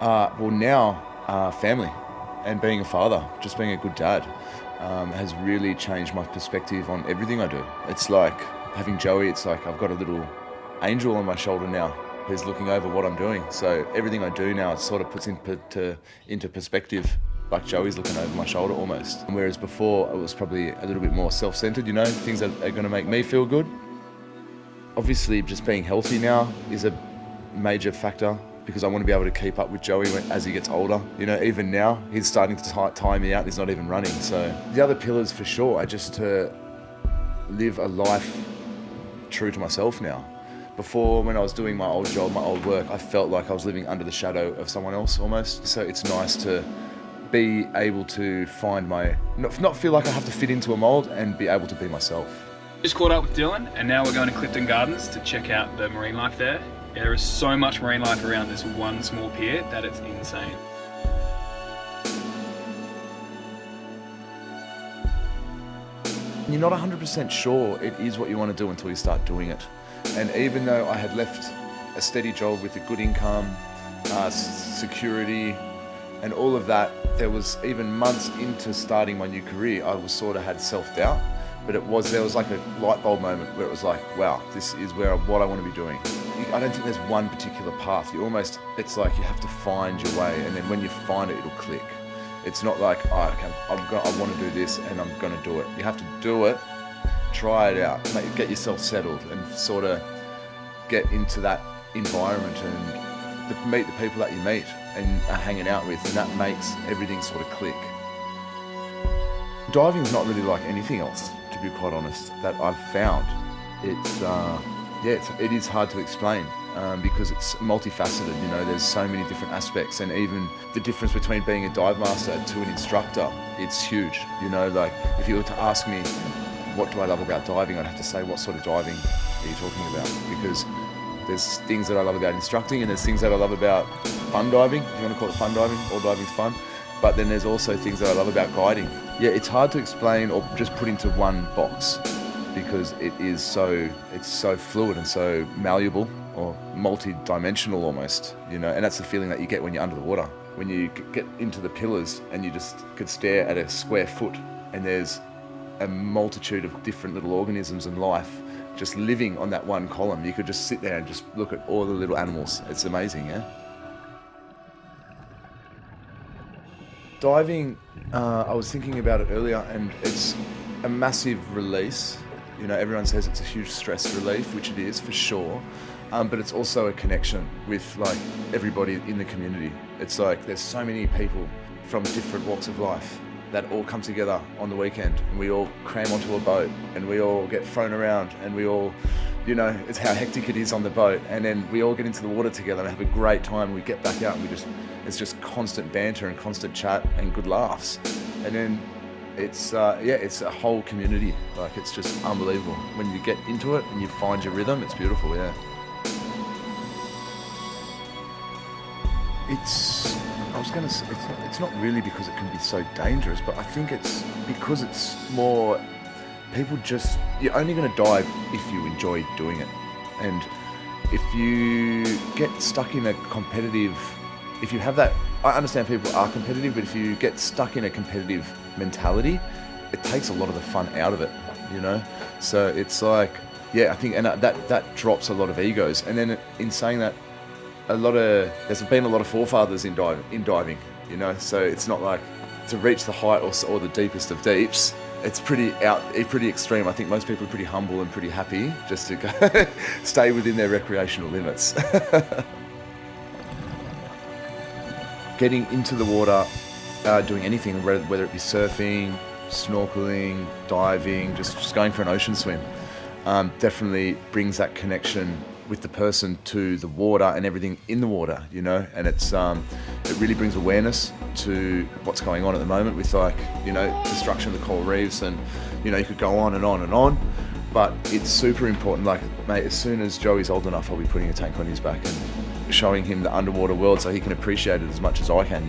Well, now family and being a father, just being a good dad, has really changed my perspective on everything I do. It's like having Joey. It's like I've got a little angel on my shoulder now who's looking over what I'm doing. So everything I do now, it sort of puts into perspective, like Joey's looking over my shoulder almost. Whereas before, it was probably a little bit more self-centered, things that are going to make me feel good. Obviously, just being healthy now is a major factor because I want to be able to keep up with Joey as he gets older. Even now, he's starting to tire me out. He's not even running. So the other pillars for sure are just to live a life true to myself now. Before, when I was doing my old job, my old work, I felt like I was living under the shadow of someone else almost. So it's nice to be able to find not feel like I have to fit into a mold and be able to be myself. Just caught up with Dylan and now we're going to Clifton Gardens to check out the marine life there. There is so much marine life around this one small pier that it's insane. You're not 100% sure it is what you want to do until you start doing it. And even though I had left a steady job with a good income, security, and all of that, there was even months into starting my new career, I was sort of had self-doubt. But there was like a light bulb moment where it was like, wow, this is what I want to be doing. I don't think there's one particular path. It's like you have to find your way, and then when you find it, it'll click. It's not like, I want to do this and I'm going to do it. You have to do it, try it out, get yourself settled and sort of get into that environment and meet the people that you meet and are hanging out with, and that makes everything sort of click. Diving's not really like anything else, to be quite honest, that I've found. It is hard to explain because it's multifaceted. There's so many different aspects, and even the difference between being a dive master to an instructor, it's huge. Like if you were to ask me what do I love about diving, I'd have to say, what sort of diving are you talking about? Because there's things that I love about instructing, and there's things that I love about fun diving, if you want to call it fun diving. All diving's fun. But then there's also things that I love about guiding. Yeah, it's hard to explain or just put into one box because it's so fluid and so malleable or multi-dimensional almost, and that's the feeling that you get when you're under the water. When you get into the pillars and you just could stare at a square foot and there's a multitude of different little organisms and life just living on that one column. You could just sit there and just look at all the little animals. It's amazing, yeah? Diving, I was thinking about it earlier, and it's a massive release. Everyone says it's a huge stress relief, which it is for sure, but it's also a connection with like everybody in the community. It's like there's so many people from different walks of life that all come together on the weekend, and we all cram onto a boat and we all get thrown around, and we all, it's how hectic it is on the boat, and then we all get into the water together and have a great time. We get back out and it's just constant banter and constant chat and good laughs. And then it's a whole community. Like, it's just unbelievable. When you get into it and you find your rhythm, it's beautiful, yeah. It's not really because it can be so dangerous, but I think it's because it's more, you're only going to dive if you enjoy doing it. And if you get stuck in if you have that, I understand people are competitive, but if you get stuck in a competitive mentality, it takes a lot of the fun out of it, So it's like, I think, and that drops a lot of egos. And then in saying that, there's been a lot of forefathers in diving, So it's not like to reach the height or the deepest of deeps. It's pretty extreme. I think most people are pretty humble and pretty happy just to go stay within their recreational limits. Getting into the water, doing anything, whether it be surfing, snorkeling, diving, just going for an ocean swim, definitely brings that connection with the person to the water and everything in the water, and it really brings awareness to what's going on at the moment with destruction of the coral reefs, and you could go on and on and on, but it's super important. Like, mate, as soon as Joey's old enough, I'll be putting a tank on his back and showing him the underwater world so he can appreciate it as much as I can,